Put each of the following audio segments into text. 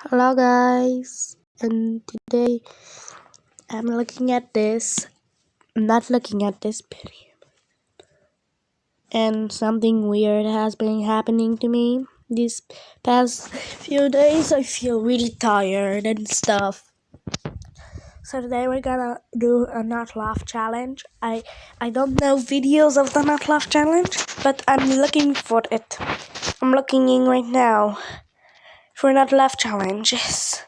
Hello guys, and today I'm looking at this, not looking at this video, and something weird has been happening to me these past few days. I feel really tired and stuff. So today we're gonna do a not laugh challenge. I don't know videos of the not laugh challenge, but I'm looking for it. I'm looking in right now for not laugh challenges.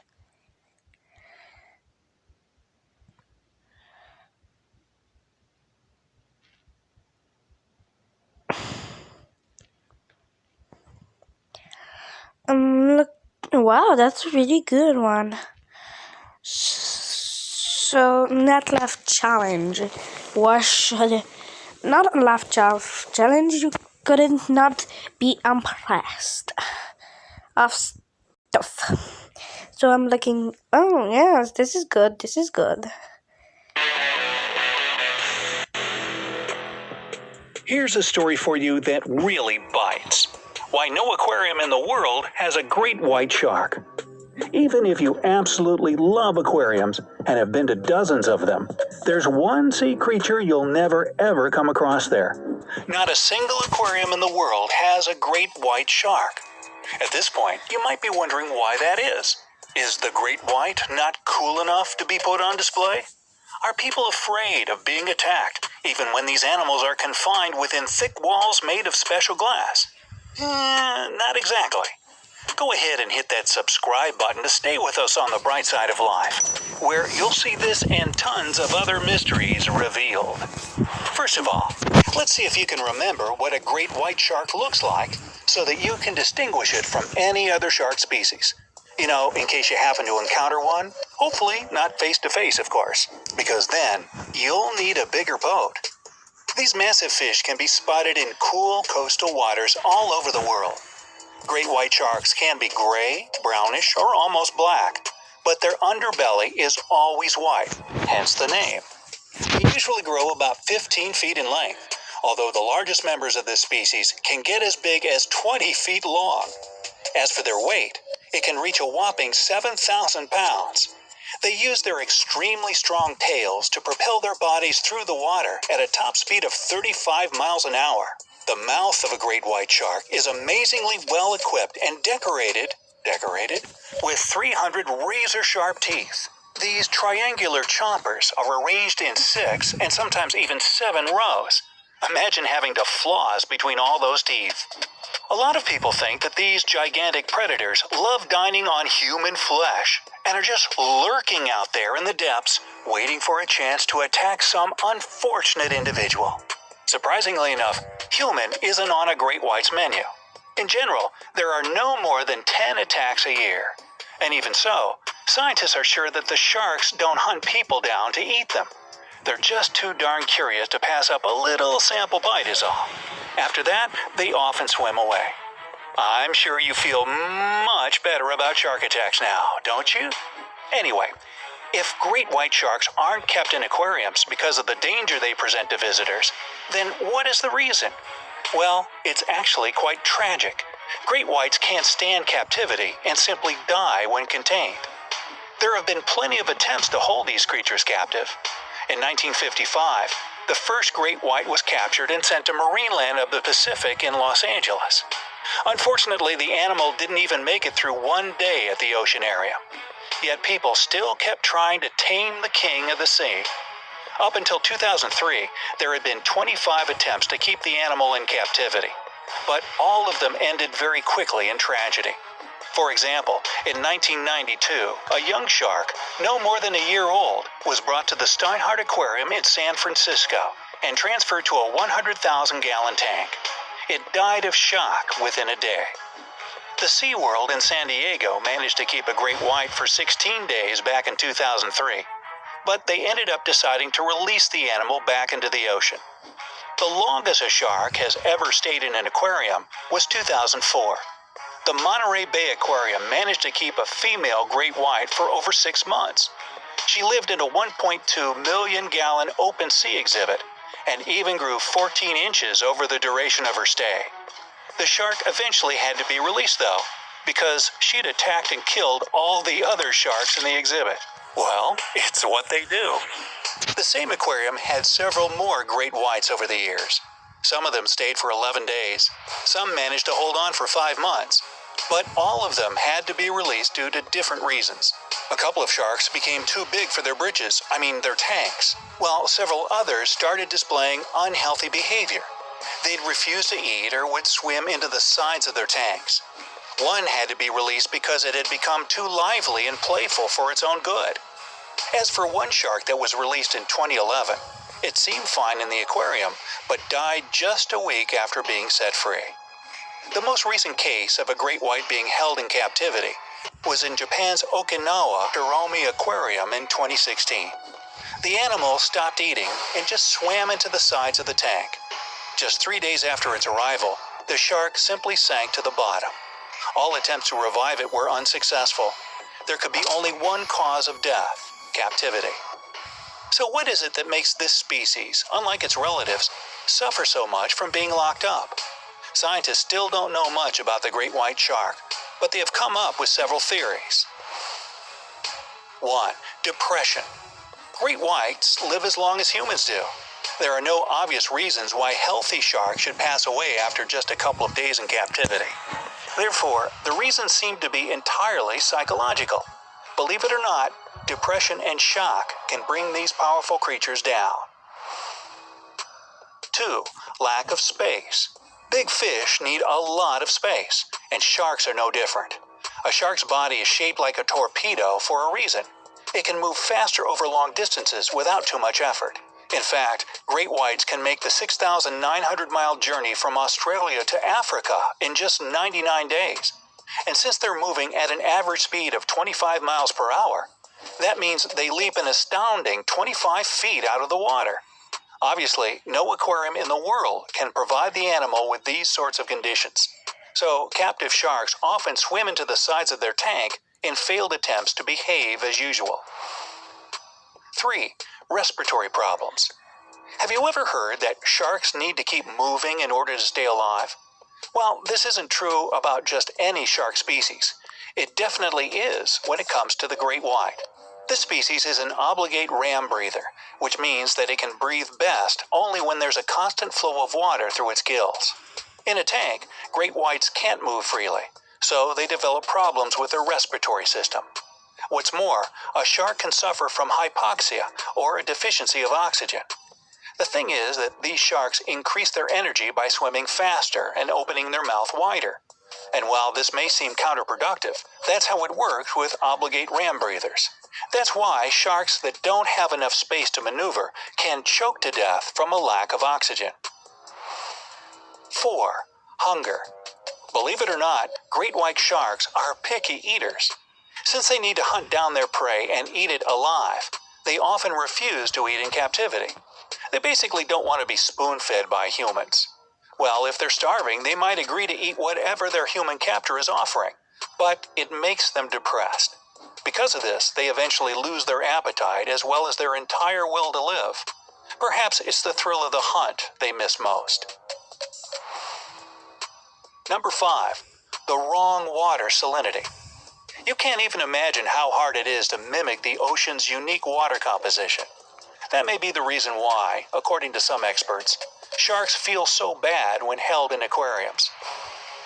Look, wow, that's a really good one. So, not laugh challenge. What should not a laugh challenge? You couldn't not be impressed of stuff. So I'm looking. Oh yes, this is good. This is good. Here's a story for you that really bites. Why no aquarium in the world has a great white shark. Even if you absolutely love aquariums and have been to dozens of them, there's one sea creature you'll never ever come across there. Not a single aquarium in the world has a great white shark. At this point, you might be wondering why that is. Is the great white not cool enough to be put on display? Are people afraid of being attacked, even when these animals are confined within thick walls made of special glass? Not exactly. Go ahead and hit that subscribe button to stay with us on the bright side of life, where you'll see this and tons of other mysteries revealed. First of all, let's see if you can remember what a great white shark looks like so that you can distinguish it from any other shark species. You know, in case you happen to encounter one, hopefully not face to face, of course, because then you'll need a bigger boat. These massive fish can be spotted in cool coastal waters all over the world. Great white sharks can be gray, brownish, or almost black, but their underbelly is always white, hence the name. They usually grow about 15 feet in length, although the largest members of this species can get as big as 20 feet long. As for their weight, it can reach a whopping 7,000 pounds. They use their extremely strong tails to propel their bodies through the water at a top speed of 35 miles an hour. The mouth of a great white shark is amazingly well equipped and decorated with 300 razor-sharp teeth. These triangular chompers are arranged in 6 and sometimes even 7 rows. Imagine having to floss between all those teeth. A lot of people think that these gigantic predators love dining on human flesh and are just lurking out there in the depths, waiting for a chance to attack some unfortunate individual. Surprisingly enough, human isn't on a great white's menu. In general, there are no more than 10 attacks a year. And even so, scientists are sure that the sharks don't hunt people down to eat them. They're just too darn curious to pass up a little sample bite is all. After that, they often swim away. I'm sure you feel much better about shark attacks now, don't you? Anyway, if great white sharks aren't kept in aquariums because of the danger they present to visitors, then what is the reason? Well, it's actually quite tragic. Great whites can't stand captivity and simply die when contained. There have been plenty of attempts to hold these creatures captive. In 1955, the first great white was captured and sent to Marineland of the Pacific in Los Angeles. Unfortunately, the animal didn't even make it through one day at the ocean area. Yet people still kept trying to tame the king of the sea. Up until 2003, there had been 25 attempts to keep the animal in captivity, but all of them ended very quickly in tragedy. For example, in 1992, a young shark, no more than a year old, was brought to the Steinhardt Aquarium in San Francisco and transferred to a 100,000-gallon tank. It died of shock within a day. The SeaWorld in San Diego managed to keep a great white for 16 days back in 2003, but they ended up deciding to release the animal back into the ocean. The longest a shark has ever stayed in an aquarium was 2004. The Monterey Bay Aquarium managed to keep a female great white for over 6 months. She lived in a 1.2 million-gallon open sea exhibit and even grew 14 inches over the duration of her stay. The shark eventually had to be released, though, because she'd attacked and killed all the other sharks in the exhibit. Well, it's what they do. The same aquarium had several more great whites over the years. Some of them stayed for 11 days. Some managed to hold on for 5 months. But all of them had to be released due to different reasons. A couple of sharks became too big for their their tanks, while several others started displaying unhealthy behavior. They'd refuse to eat or would swim into the sides of their tanks. One had to be released because it had become too lively and playful for its own good. As for one shark that was released in 2011, it seemed fine in the aquarium, but died just a week after being set free. The most recent case of a great white being held in captivity was in Japan's Okinawa Hiromi Aquarium in 2016. The animal stopped eating and just swam into the sides of the tank. Just 3 days after its arrival, the shark simply sank to the bottom. All attempts to revive it were unsuccessful. There could be only one cause of death: captivity. So what is it that makes this species, unlike its relatives, suffer so much from being locked up? Scientists still don't know much about the great white shark, but they have come up with several theories. 1. Depression. Great whites live as long as humans do. There are no obvious reasons why healthy sharks should pass away after just a couple of days in captivity. Therefore, the reasons seem to be entirely psychological. Believe it or not, depression and shock can bring these powerful creatures down. 2. Lack of space. Big fish need a lot of space, and sharks are no different. A shark's body is shaped like a torpedo for a reason. It can move faster over long distances without too much effort. In fact, great whites can make the 6,900-mile journey from Australia to Africa in just 99 days. And since they're moving at an average speed of 25 miles per hour, that means they leap an astounding 25 feet out of the water. Obviously, no aquarium in the world can provide the animal with these sorts of conditions. So, captive sharks often swim into the sides of their tank in failed attempts to behave as usual. 3. Respiratory problems. Have you ever heard that sharks need to keep moving in order to stay alive? Well, this isn't true about just any shark species. It definitely is when it comes to the great white. This species is an obligate ram breather, which means that it can breathe best only when there's a constant flow of water through its gills. In a tank, great whites can't move freely, so they develop problems with their respiratory system. What's more, a shark can suffer from hypoxia, or a deficiency of oxygen. The thing is that these sharks increase their energy by swimming faster and opening their mouth wider. And while this may seem counterproductive, that's how it works with obligate ram breathers. That's why sharks that don't have enough space to maneuver can choke to death from a lack of oxygen. 4. Hunger. Believe it or not, great white sharks are picky eaters. Since they need to hunt down their prey and eat it alive, they often refuse to eat in captivity. They basically don't want to be spoon-fed by humans. Well, if they're starving, they might agree to eat whatever their human captor is offering, but it makes them depressed. Because of this, they eventually lose their appetite as well as their entire will to live. Perhaps it's the thrill of the hunt they miss most. Number 5. The wrong water salinity. You can't even imagine how hard it is to mimic the ocean's unique water composition. That may be the reason why, according to some experts, sharks feel so bad when held in aquariums.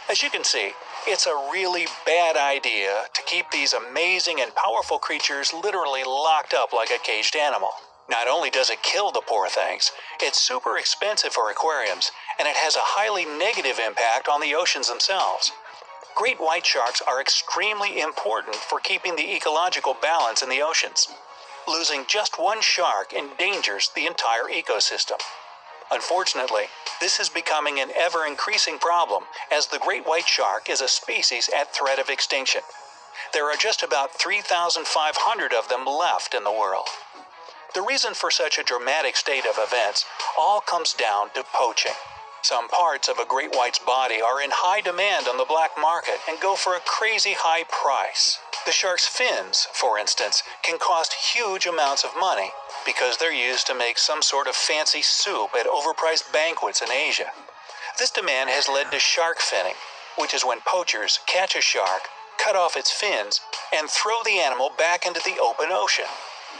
As you can see, it's a really bad idea to keep these amazing and powerful creatures literally locked up like a caged animal. Not only does it kill the poor things, it's super expensive for aquariums, and it has a highly negative impact on the oceans themselves. Great white sharks are extremely important for keeping the ecological balance in the oceans. Losing just one shark endangers the entire ecosystem. Unfortunately, this is becoming an ever-increasing problem as the great white shark is a species at threat of extinction. There are just about 3,500 of them left in the world. The reason for such a dramatic state of events all comes down to poaching. Some parts of a great white's body are in high demand on the black market and go for a crazy high price. The shark's fins, for instance, can cost huge amounts of money because they're used to make some sort of fancy soup at overpriced banquets in Asia. This demand has led to shark finning, which is when poachers catch a shark, cut off its fins, and throw the animal back into the open ocean.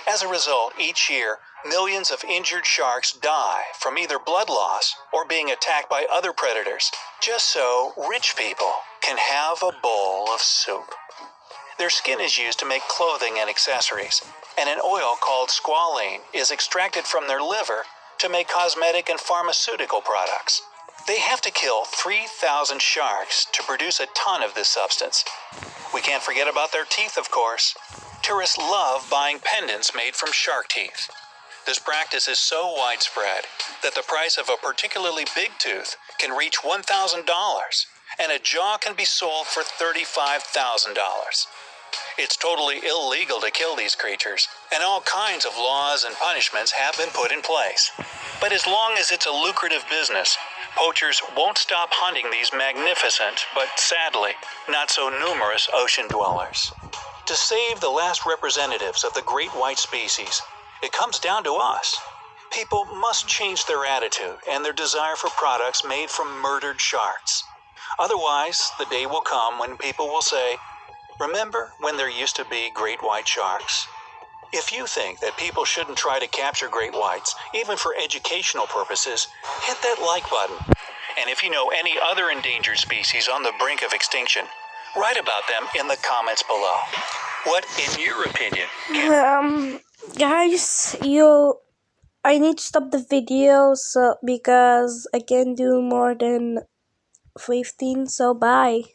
As a result, each year, millions of injured sharks die from either blood loss or being attacked by other predators, just so rich people can have a bowl of soup. Their skin is used to make clothing and accessories, and an oil called squalene is extracted from their liver to make cosmetic and pharmaceutical products. They have to kill 3,000 sharks to produce a ton of this substance. We can't forget about their teeth, of course. Tourists love buying pendants made from shark teeth. This practice is so widespread that the price of a particularly big tooth can reach $1,000, and a jaw can be sold for $35,000. It's totally illegal to kill these creatures, and all kinds of laws and punishments have been put in place. But as long as it's a lucrative business, poachers won't stop hunting these magnificent, but sadly, not so numerous ocean dwellers. To save the last representatives of the great white species, it comes down to us. People must change their attitude and their desire for products made from murdered sharks. Otherwise, the day will come when people will say, "Remember when there used to be great white sharks?" If you think that people shouldn't try to capture great whites, even for educational purposes, hit that like button. And if you know any other endangered species on the brink of extinction, write about them in the comments below. What, in your opinion, Guys, I need to stop the video because I can't do more than 15, so bye.